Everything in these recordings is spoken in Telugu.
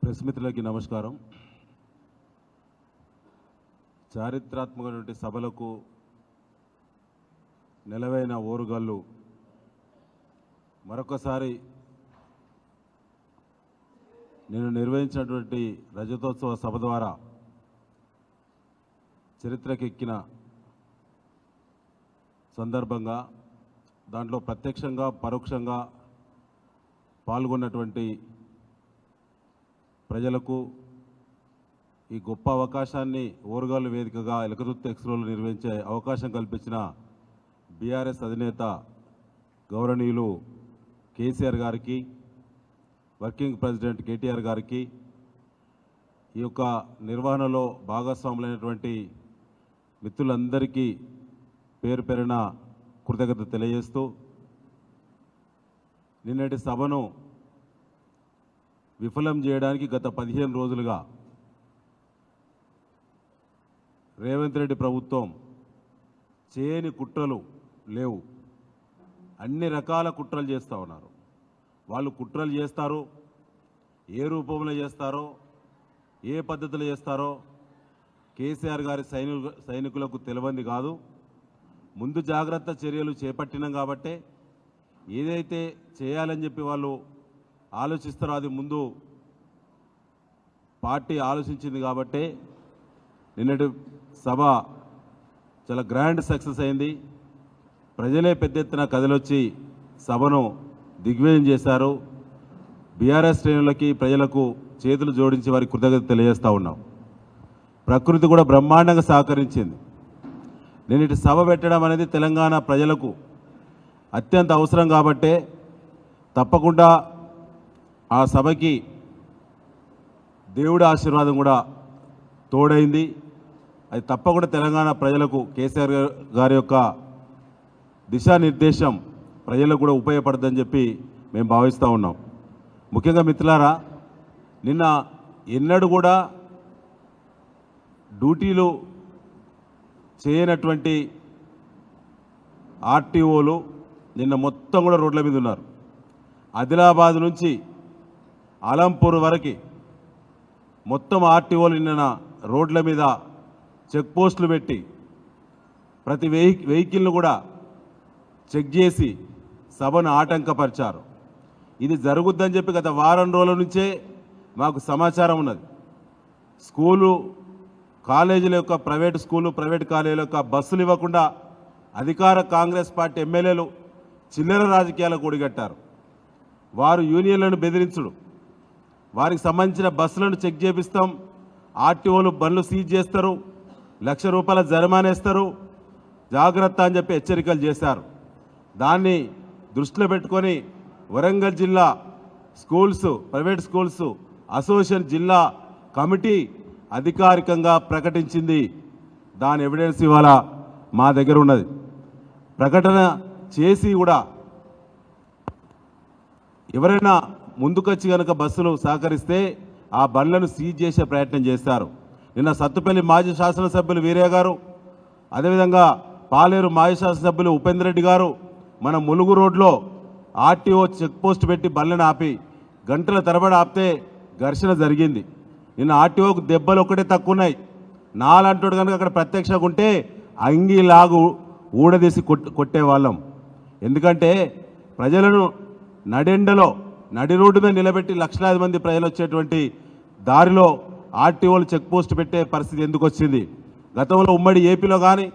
ప్రెస్ మిత్రులకి నమస్కారం. చారిత్రాత్మకమైన సభలకు నెలవైన ఓరుగల్లు మరొకసారి నేను నిర్వహించినటువంటి రజతోత్సవ సభ ద్వారా చరిత్రకెక్కిన సందర్భంగా దాంట్లో ప్రత్యక్షంగా పరోక్షంగా పాల్గొన్నటువంటి ప్రజలకు ఈ గొప్ప అవకాశాన్ని ఓరుగల్లు వేదికగా ఎలకతుర్తి ఎక్స్ప్రోలు నిర్వహించే అవకాశం కల్పించిన బీఆర్ఎస్ అధినేత గౌరవనీయులు కేసీఆర్ గారికి, వర్కింగ్ ప్రెసిడెంట్ కేటీఆర్ గారికి, ఈ యొక్క నిర్వహణలో భాగస్వాములైనటువంటి మిత్రులందరికీ పేరు పేరున కృతజ్ఞత తెలియజేస్తూ నిన్నటి సభను విఫలం చేయడానికి గత 15 రోజులుగా రేవంత్ రెడ్డి ప్రభుత్వం చేయని కుట్రలు లేవు. అన్ని రకాల కుట్రలు చేస్తూ ఉన్నారు. వాళ్ళు కుట్రలు చేస్తారు, ఏ రూపంలో చేస్తారో, ఏ పద్ధతిలో చేస్తారో కేసీఆర్ గారి సైనికులకు తెలియంది కాదు. ముందు జాగ్రత్త చర్యలు చేపట్టినాం కాబట్టే ఏదైతే చేయాలని చెప్పి వాళ్ళు ఆలోచిస్తారో అది ముందు పార్టీ ఆలోచించింది కాబట్టే నిన్నటి సభ చాలా గ్రాండ్ సక్సెస్ అయింది. ప్రజలే పెద్ద ఎత్తున కదిలొచ్చి సభను దిగ్విజయం చేశారు. బీఆర్ఎస్ శ్రేణులకి ప్రజలకు చేతులు జోడించి వారికి కృతజ్ఞత తెలియజేస్తూ ఉన్నాం. ప్రకృతి కూడా బ్రహ్మాండంగా సహకరించింది. నిన్నటి సభ పెట్టడం అనేది తెలంగాణ ప్రజలకు అత్యంత అవసరం కాబట్టే తప్పకుండా ఆ సభకి దేవుడి ఆశీర్వాదం కూడా తోడైంది. అది తప్పకుండా తెలంగాణ ప్రజలకు కేసీఆర్ గారి యొక్క దిశానిర్దేశం ప్రజలకు కూడా ఉపయోగపడుతుందని చెప్పి మేము భావిస్తూ ఉన్నాం. ముఖ్యంగా మిత్రులారా, నిన్న ఎన్నడూ కూడా డ్యూటీలు చేయనటువంటి ఆర్టీఓలు నిన్న మొత్తం కూడా రోడ్ల మీద ఉన్నారు. ఆదిలాబాద్ నుంచి ఆలంపూర్ వరకు మొత్తం ఆర్టీఓలు నిన్న రోడ్ల మీద చెక్ పోస్టులు పెట్టి ప్రతి వెహికల్ను కూడా చెక్ చేసి సభను ఆటంకపరిచారు. ఇది జరుగుద్దని చెప్పి గత వారం రోజుల నుంచే మాకు సమాచారం ఉన్నది. స్కూలు కాలేజీల యొక్క ప్రైవేట్ స్కూలు ప్రైవేట్ కాలేజీల యొక్క బస్సులు ఇవ్వకుండా అధికార కాంగ్రెస్ పార్టీ ఎమ్మెల్యేలు చిల్లర రాజకీయాలకు ఒడిగట్టారు. వారు యూనియన్లను బెదిరించుడు, వారికి సంబంధించిన బస్సులను చెక్ చేపిస్తాం, ఆర్టీఓలు బండ్లు సీజ్ చేస్తారు, ₹1,00,000 జరిమానా వేస్తారు, జాగ్రత్త అని చెప్పి హెచ్చరికలు చేశారు. దాన్ని దృష్టిలో పెట్టుకొని వరంగల్ జిల్లా స్కూల్స్ ప్రైవేట్ స్కూల్స్ అసోసియేషన్ జిల్లా కమిటీ అధికారికంగా ప్రకటించింది. దాని ఎవిడెన్స్ ఇవాళ మా దగ్గర ఉన్నది. ప్రకటన చేసి కూడా ఎవరైనా ముందుకొచ్చి కనుక బస్సులు సహకరిస్తే ఆ బండ్లను సీజ్ చేసే ప్రయత్నం చేస్తారు. నిన్న సత్తుపల్లి మాజీ శాసనసభ్యులు వీరయ్య గారు, అదేవిధంగా పాలేరు మాజీ శాసనసభ్యులు ఉపేందర్ రెడ్డి గారు మన ములుగు రోడ్లో ఆర్టీఓ చెక్ పోస్ట్ పెట్టి బండ్లను ఆపి గంటల తరబడి ఆపితే ఘర్షణ జరిగింది. నిన్న ఆర్టీఓకు దెబ్బలు ఒక్కటే తక్కువ ఉన్నాయి. నాలంటోడు కనుక అక్కడ ప్రత్యక్షంగా ఉంటే అంగీలాగు ఊడదీసి కొట్టేవాళ్ళం. ఎందుకంటే ప్రజలను నడెండలో నడి రోడ్డు మీద నిలబెట్టి లక్షలాది మంది ప్రజలు వచ్చేటువంటి దారిలో ఆర్టీఓలు చెక్ పోస్ట్ పెట్టే పరిస్థితి ఎందుకు వచ్చింది? గతంలో ఉమ్మడి ఏపీలో కానీ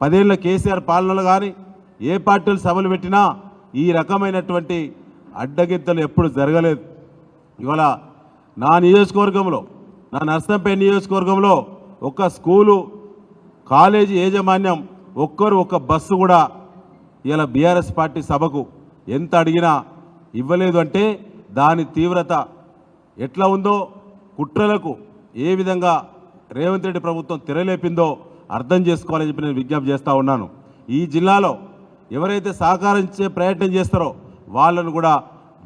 10 ఏళ్ల కేసీఆర్ పాలనలో కానీ ఏ పార్టీలు సభలు పెట్టినా ఈ రకమైనటువంటి అడ్డగిద్దలు ఎప్పుడు జరగలేదు. ఇవాళ నా నియోజకవర్గంలో, నా నర్సంపేట నియోజకవర్గంలో ఒక స్కూలు కాలేజీ యాజమాన్యం ఒక్క బస్సు కూడా ఇలా బీఆర్ఎస్ పార్టీ సభకు ఎంత అడిగినా ఇవ్వలేదు. అంటే దాని తీవ్రత ఎట్లా ఉందో, కుట్రలకు ఏ విధంగా రేవంత్ రెడ్డి ప్రభుత్వం తెరలేపిందో అర్థం చేసుకోవాలని చెప్పి నేను విజ్ఞప్తి చేస్తూ ఉన్నాను. ఈ జిల్లాలో ఎవరైతే సహకరించే ప్రయత్నం చేస్తారో వాళ్ళను కూడా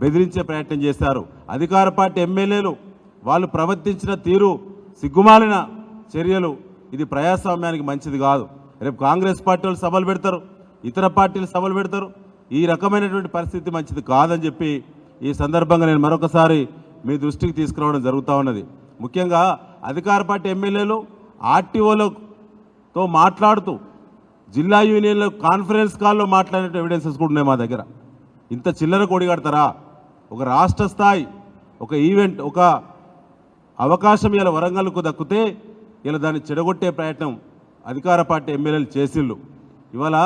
బెదిరించే ప్రయత్నం చేశారు. అధికార పార్టీ ఎమ్మెల్యేలు వాళ్ళు ప్రవర్తించిన తీరు సిగ్గుమాలిన చర్యలు. ఇది ప్రజాస్వామ్యానికి మంచిది కాదు. రేపు కాంగ్రెస్ పార్టీ వాళ్ళు సభలు పెడతారు, ఇతర పార్టీలు సభలు పెడతారు. ఈ రకమైనటువంటి పరిస్థితి మంచిది కాదని చెప్పి ఈ సందర్భంగా నేను మరొకసారి మీ దృష్టికి తీసుకురావడం జరుగుతూ ఉన్నది. ముఖ్యంగా అధికార పార్టీ ఎమ్మెల్యేలు ఆర్టీఓలతో మాట్లాడుతూ జిల్లా యూనియన్లో కాన్ఫరెన్స్ కాల్లో మాట్లాడే ఎవిడెన్సెస్ కూడా ఉన్నాయి మా దగ్గర. ఇంత చిల్లర కొడిగడతారా? ఒక రాష్ట్ర స్థాయి ఒక ఈవెంట్, ఒక అవకాశం ఇలా వరంగల్కు దక్కితే ఇలా దాన్ని చెడగొట్టే ప్రయత్నం అధికార పార్టీ ఎమ్మెల్యేలు చేసిళ్ళు. ఇవాళ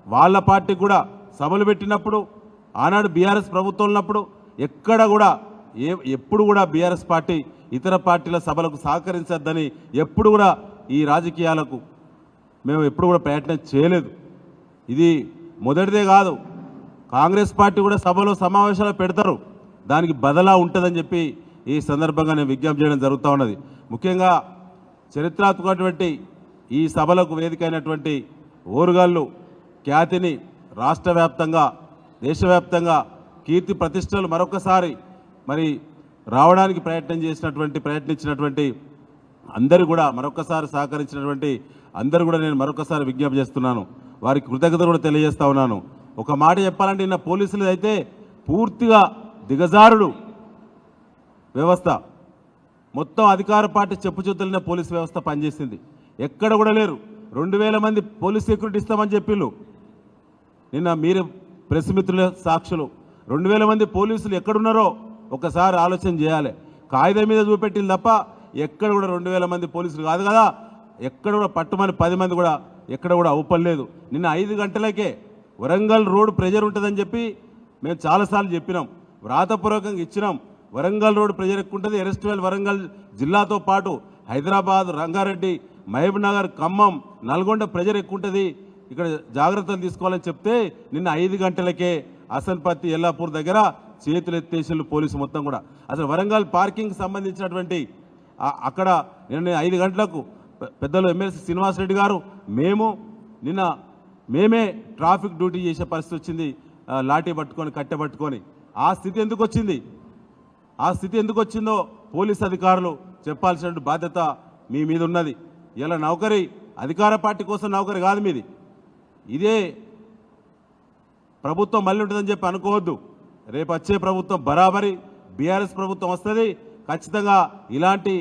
వాళ్ళ పార్టీ కూడా సభలు పెట్టినప్పుడు, ఆనాడు బీఆర్ఎస్ ప్రభుత్వం ఉన్నప్పుడు ఎక్కడ కూడా ఎప్పుడు కూడా బీఆర్ఎస్ పార్టీ ఇతర పార్టీల సభలకు సహకరించద్దని ఎప్పుడు కూడా ఈ రాజకీయాలకు మేము ఎప్పుడు కూడా ప్రయత్నం చేయలేదు. ఇది మొదటిదే కాదు, కాంగ్రెస్ పార్టీ కూడా సభలో సమావేశాలు పెడతారు, దానికి బదలా ఉంటుందని చెప్పి ఈ సందర్భంగా నేను విజ్ఞప్తి చేయడం జరుగుతూ ఉన్నది. ముఖ్యంగా చరిత్రాత్మకమైనటువంటి ఈ సభలకు వేదికైనటువంటి ఓరుగల్లు ఖ్యాతిని రాష్ట్ర వ్యాప్తంగా, దేశవ్యాప్తంగా కీర్తి ప్రతిష్టలు మరొకసారి మరి రావడానికి ప్రయత్నించినటువంటి అందరూ కూడా మరొకసారి సహకరించినటువంటి అందరూ కూడా నేను మరొకసారి విజ్ఞప్తి చేస్తున్నాను. వారికి కృతజ్ఞతలు కూడా తెలియజేస్తా ఉన్నాను. ఒక మాట చెప్పాలంటే నిన్న పోలీసులు అయితే పూర్తిగా దిగజారుడు వ్యవస్థ, మొత్తం అధికార పార్టీ చెప్పుచేతులనే పోలీసు వ్యవస్థ పనిచేసింది. ఎక్కడ కూడా లేరు. 2000 మంది పోలీస్ సెక్యూరిటీ ఇస్తామని చెప్పిళ్ళు. నిన్న మీరు ప్రెస్ మిత్రుల సాక్షులు. 2000 మంది పోలీసులు ఎక్కడున్నారో ఒకసారి ఆలోచన చేయాలి. కాగితం మీద చూపెట్టింది తప్ప ఎక్కడ కూడా 2000 మంది పోలీసులు కాదు కదా, ఎక్కడ కూడా పట్టుమని 10 మంది కూడా ఎక్కడ కూడా అవపడలేదు. నిన్న 5 గంటలకే వరంగల్ రోడ్ ప్రెజర్ ఉంటుందని చెప్పి మేము చాలాసార్లు చెప్పినాం, వ్రాతపూర్వకంగా ఇచ్చినాం. వరంగల్ రోడ్ ప్రెజర్ ఎక్కువ ఉంటుంది. ఎరెస్ట్వేల్ వరంగల్ జిల్లాతో పాటు హైదరాబాద్, రంగారెడ్డి, మహబూబ్ నగర్, ఖమ్మం, నల్గొండ ప్రెజర్ ఎక్కువ ఉంటుంది, ఇక్కడ జాగ్రత్తలు తీసుకోవాలని చెప్తే నిన్న 5 గంటలకే అసన్పత్తి, ఎల్లాపూర్ దగ్గర చేతులు ఎత్తేసిళ్ళు పోలీసు మొత్తం కూడా. అసలు వరంగల్ పార్కింగ్ సంబంధించినటువంటి అక్కడ నిన్న 5 గంటలకు పెద్దలు ఎమ్మెల్సీ శ్రీనివాసరెడ్డి గారు మేమే ట్రాఫిక్ డ్యూటీ చేసే పరిస్థితి వచ్చింది, లాఠీ పట్టుకొని కట్టె పట్టుకొని. ఆ స్థితి ఎందుకు వచ్చిందో పోలీస్ అధికారులు చెప్పాల్సిన బాధ్యత మీ మీద ఉన్నది. ఇలా నౌకరీ అధికార పార్టీ కోసం నౌకరీ కాదు మీది. ఇదే ప్రభుత్వం మళ్ళీ ఉంటుందని చెప్పి అనుకోవద్దు. రేపు వచ్చే ప్రభుత్వం బరాబరి బీఆర్ఎస్ ప్రభుత్వం వస్తుంది. ఖచ్చితంగా ఇలాంటి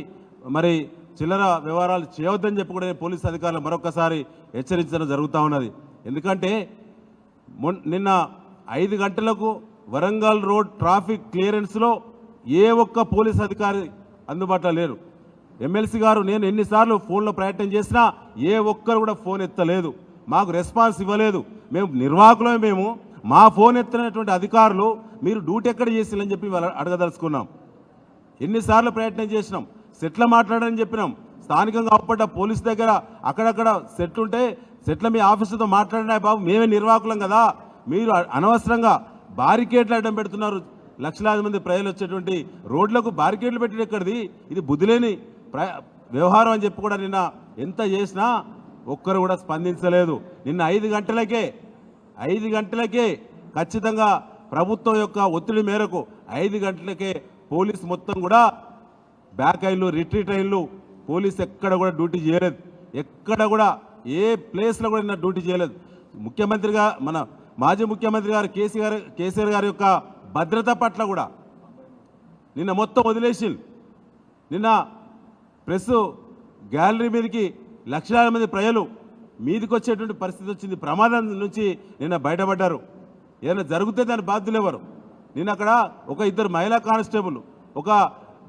మరి చిల్లర వ్యవహారాలు చేయవద్దని చెప్పి కూడా పోలీస్ అధికారులు మరొకసారి హెచ్చరించడం జరుగుతూ ఉన్నది. ఎందుకంటే నిన్న 5 గంటలకు వరంగల్ రోడ్ ట్రాఫిక్ క్లియరెన్స్లో ఏ ఒక్క పోలీస్ అధికారి అందుబాటులో లేరు. ఎమ్మెల్సీ గారు నేను ఎన్నిసార్లు ఫోన్లో ప్రయత్నం చేసినా ఏ ఒక్కరు కూడా ఫోన్ ఎత్తలేదు, మాకు రెస్పాన్స్ ఇవ్వలేదు. మేము నిర్వాహకులమే, మేము మా ఫోన్ ఎత్తినటువంటి అధికారులు మీరు డ్యూటీ ఎక్కడ చేసిలని చెప్పి అడగదలుచుకున్నాం. ఎన్నిసార్లు ప్రయత్నం చేసినాం, సెట్ల మాట్లాడని చెప్పినాం. స్థానికంగా అవపడ్డ పోలీస్ దగ్గర అక్కడక్కడ సెట్ ఉంటే సెట్ల మీ ఆఫీసుతో మాట్లాడినా బాబు, మేమే నిర్వాహకులం కదా, మీరు అనవసరంగా బారికేడ్లు అడ్డం పెడుతున్నారు, లక్షలాది మంది ప్రజలు వచ్చేటువంటి రోడ్లకు బారికేడ్లు పెట్టడం ఎక్కడిది, ఇది బుద్ధిలేని వ్యవహారం అని చెప్పి కూడా నిన్న ఎంత చేసినా ఒక్కరు కూడా స్పందించలేదు. నిన్న 5 గంటలకే ఖచ్చితంగా ప్రభుత్వం యొక్క ఒత్తిడి మేరకు 5 గంటలకే పోలీసు మొత్తం కూడా బ్యాక్ అయిన్లు, రిట్రీట్ అయిన్లు, పోలీసు ఎక్కడ కూడా డ్యూటీ చేయలేదు. ఎక్కడ కూడా ఏ ప్లేస్లో కూడా నిన్న డ్యూటీ చేయలేదు. ముఖ్యమంత్రిగా మన మాజీ ముఖ్యమంత్రి గారు కేసీఆర్ గారి యొక్క భద్రత పట్ల కూడా నిన్న మొత్తం వదిలేసి నిన్న ప్రెస్ గ్యాలరీ మీదకి లక్షలాది మంది ప్రజలు మీదికి వచ్చేటువంటి పరిస్థితి వచ్చింది. ప్రమాదం నుంచి నిన్న బయటపడ్డారు. ఏదైనా జరిగితే దాని బాధ్యులు ఎవరు? నిన్న అక్కడ ఒక 2 మహిళా కానిస్టేబుల్, ఒక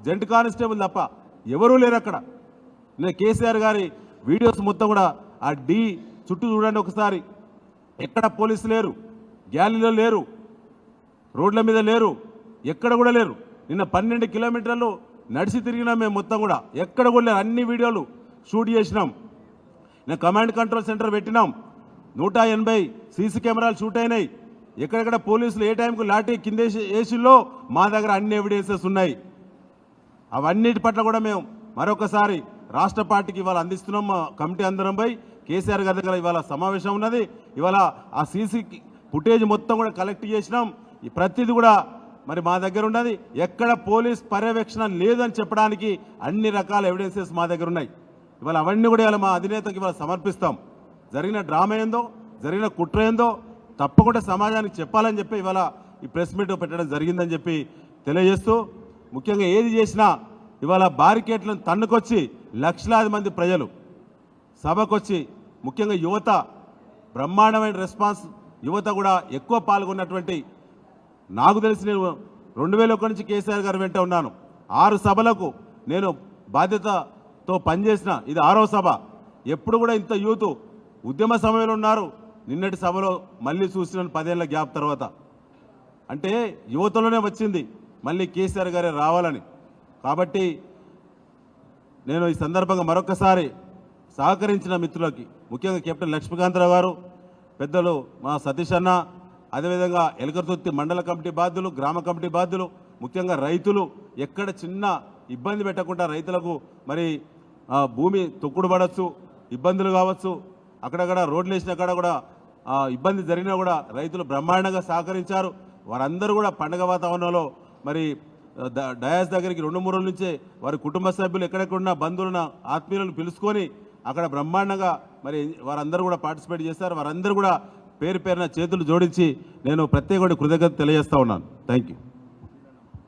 జెంట్ కానిస్టేబుల్ తప్ప ఎవరూ లేరు అక్కడ. నిన్న కేసీఆర్ గారి వీడియోస్ మొత్తం కూడా ఆ డి చుట్టూ చూడండి ఒకసారి, ఎక్కడ పోలీసు లేరు, గ్యాలీలో లేరు, రోడ్ల మీద లేరు, ఎక్కడ కూడా లేరు. నిన్న 12 కిలోమీటర్లు నడిచి తిరిగినాం మేము మొత్తం కూడా, ఎక్కడ కూడా లేరు. అన్ని వీడియోలు షూట్ చేసినాం. నేను కమాండ్ కంట్రోల్ సెంటర్ పెట్టినాం, 180 సీసీ కెమెరాలు షూట్ అయినాయి. ఎక్కడెక్కడ పోలీసులు ఏ టైంకు లాఠీ కింద వేసిల్లో మా దగ్గర అన్ని ఎవిడెన్సెస్ ఉన్నాయి. అవన్నిటి పట్ల కూడా మేము మరొకసారి రాష్ట్ర పార్టీకి ఇవాళ అందిస్తున్నాం. మా కమిటీ అందరం పోయి కేసీఆర్ గారి దగ్గర ఇవాళ సమావేశం ఉన్నది. ఇవాళ ఆ సీసీ ఫుటేజ్ మొత్తం కూడా కలెక్ట్ చేసినాం. ప్రతిదీ కూడా మరి మా దగ్గర ఉన్నది. ఎక్కడ పోలీస్ పర్యవేక్షణ లేదని చెప్పడానికి అన్ని రకాల ఎవిడెన్సెస్ మా దగ్గర ఉన్నాయి. ఇవాళ అవన్నీ కూడా ఇవాళ మా అధినేతకి ఇవాళ సమర్పిస్తాం. జరిగిన డ్రామా ఏందో, జరిగిన కుట్ర ఏందో తప్పకుండా సమాజానికి చెప్పాలని చెప్పి ఇవాళ ఈ ప్రెస్ మీట్ పెట్టడం జరిగిందని చెప్పి తెలియజేస్తూ, ముఖ్యంగా ఏది చేసినా ఇవాళ బారికేట్లను తన్నుకొచ్చి లక్షలాది మంది ప్రజలు సభకొచ్చి ముఖ్యంగా యువత బ్రహ్మాండమైన రెస్పాన్స్, యువత కూడా ఎక్కువ పాల్గొన్నటువంటి, నాకు తెలిసి నేను 2001 నుంచి కేసీఆర్ గారు వెంట ఉన్నాను. 6 సభలకు నేను బాధ్యతతో పనిచేసిన, ఇది 6వ సభ. ఎప్పుడు కూడా ఇంత యూత్ ఉద్యమ సమయంలో ఉన్నారు. నిన్నటి సభలో మళ్ళీ చూసిన 10 ఏళ్ల గ్యాప్ తర్వాత, అంటే యువతలోనే వచ్చింది మళ్ళీ కేసీఆర్ గారే రావాలని. కాబట్టి నేను ఈ సందర్భంగా మరొకసారి సహకరించిన మిత్రులకి, ముఖ్యంగా కెప్టెన్ లక్ష్మీకాంతరావు గారు, పెద్దలు మా సతీష్ అన్న, అదేవిధంగా ఎలకతుర్తి మండల కమిటీ బాధ్యులు, గ్రామ కమిటీ బాధ్యులు, ముఖ్యంగా రైతులు ఎక్కడ చిన్న ఇబ్బంది పెట్టకుండా రైతులకు మరి భూమి తొక్కుడు పడవచ్చు, ఇబ్బందులు కావచ్చు, అక్కడక్కడ రోడ్లు వేసిన కాడ కూడా ఇబ్బంది జరిగినా కూడా రైతులు బ్రహ్మాండంగా సహకరించారు. వారందరూ కూడా పండగ వాతావరణంలో మరి డయాస్ దగ్గరికి 2-3 రోజుల నుంచే వారి కుటుంబ సభ్యులు ఎక్కడెక్కడున్న బంధువులను ఆత్మీయులను పిలుచుకొని అక్కడ బ్రహ్మాండంగా మరి వారందరూ కూడా పార్టిసిపేట్ చేస్తారు. వారందరూ కూడా పేరు పేరున చేతులు జోడించి నేను ప్రత్యేక కృతజ్ఞత తెలియజేస్తా ఉన్నాను. Thank you.